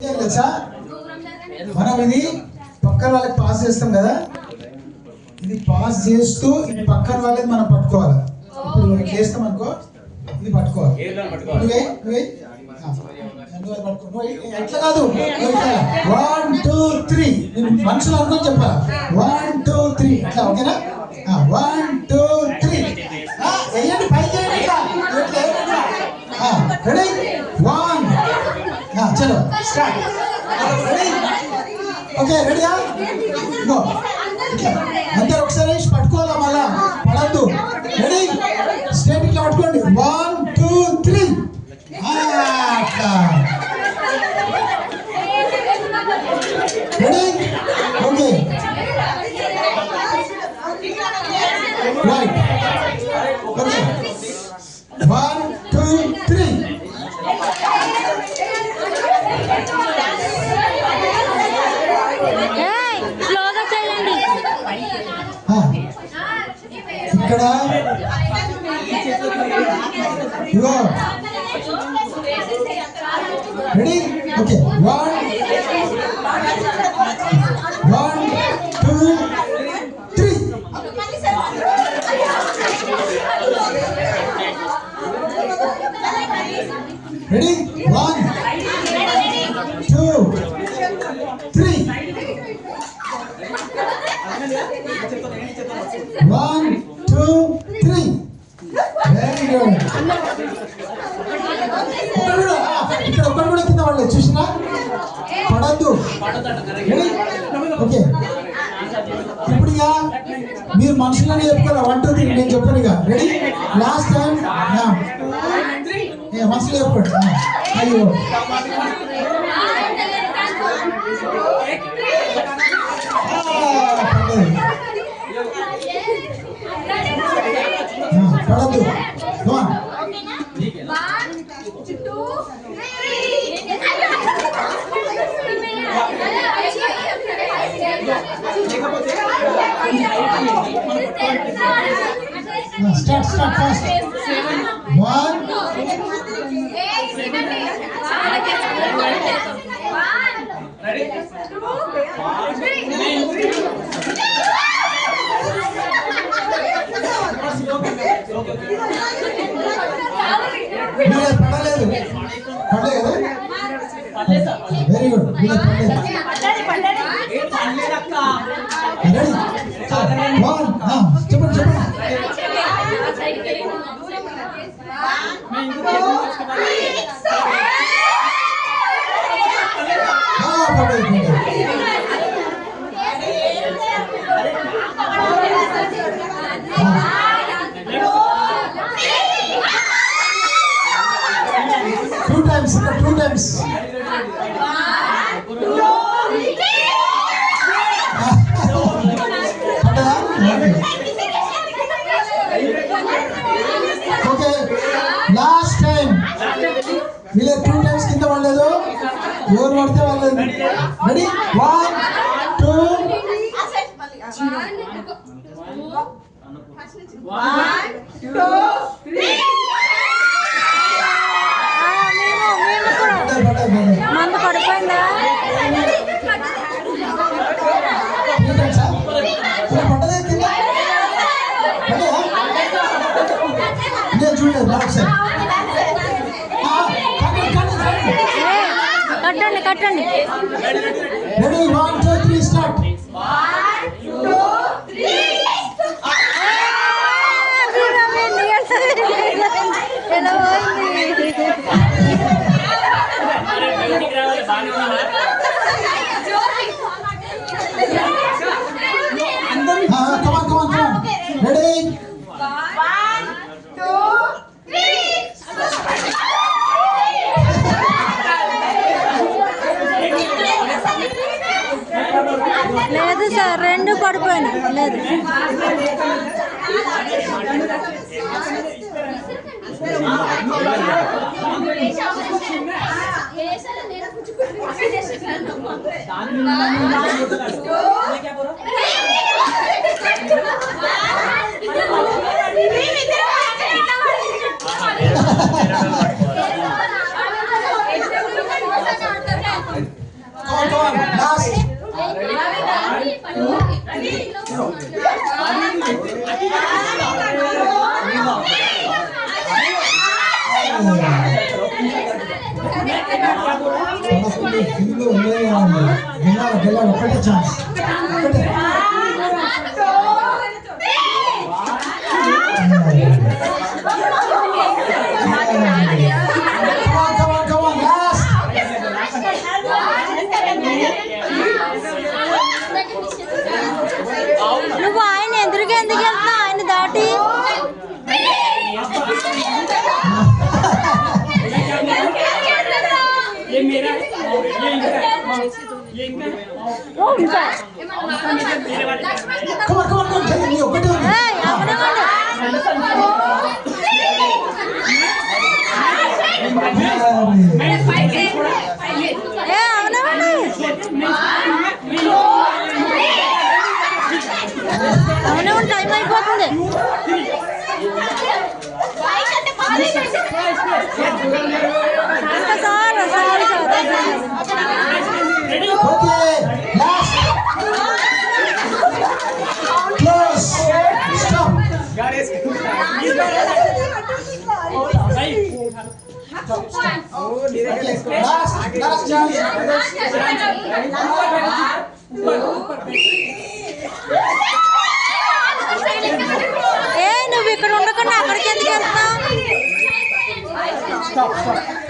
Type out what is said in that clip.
తెలుసా మనం ఇది పక్కన వాళ్ళకి పాస్ చేస్తాం కదా, ఇది పాస్ చేస్తూ ఇది పక్కన వాళ్ళకి మనం పట్టుకోవాలి. ఇప్పుడు చేస్తాం అనుకో, ఇది పట్టుకోవాలి. ఎట్లా కాదు, 1 2 3 మనుషులు అనుకుని చెప్పాలి. 1 2 3 అట్లా ఓకేనా? 1 2 3 వేయండి, పైకి రెడీ 1 చలో స్టార్ట్. ఓకే రెడీయా? అందరు ఒకసారి పట్టుకోవాలా, మళ్ళా పడద్దు. రెడీ స్టేట్ ఇట్లా పట్టుకోండి. 1 2 3 రెడీ ఓకే రైట్ ఓకే 1 2 3 ఇక్కడ ఇగో ready okay 1 2 3 ready 1 2 3 1 2 3 very good. ఇక్కడ ఒక్కడు కూడా కింద వాళ్ళు చూసినా పడద్దు. ఓకే ఇప్పుడు ఇక మీరు మనుషులని చెప్పుకోవాలి. 1 2 3 నేను చెప్పాను ఇక. రెడీ లాస్ట్ టైం మనుషులు చెప్పుకోండి. అయ్యో పడద్దు. Start start fast. 1 రెడీ 2 పడలేదు వెరీ గుడ్. చెప్పండి చెప్పండి. Two times. Okay. Last time. వీళ్ళ 2 times కింద పడలేదు. ఎవరు పడితే వాళ్ళు. రెడీ 1 2 3 మందు పడిపోయిందా? కట్టండి. Ready 1 2 3 start. 1 2 3 come on. Ready 1 2 3 లేదు సార్, 2 పడిపోయినాయి. లేదు Come on. Last. గెలాలి ఒకటే ఛాన్స్ ఒకటే నువ్వు ఆయన ఎదురుగా ఎందుకు వెళ్తున్నావు ఆయన దాటి అవునే టైం అయిపోతుంది సార్ సారీ Last chance.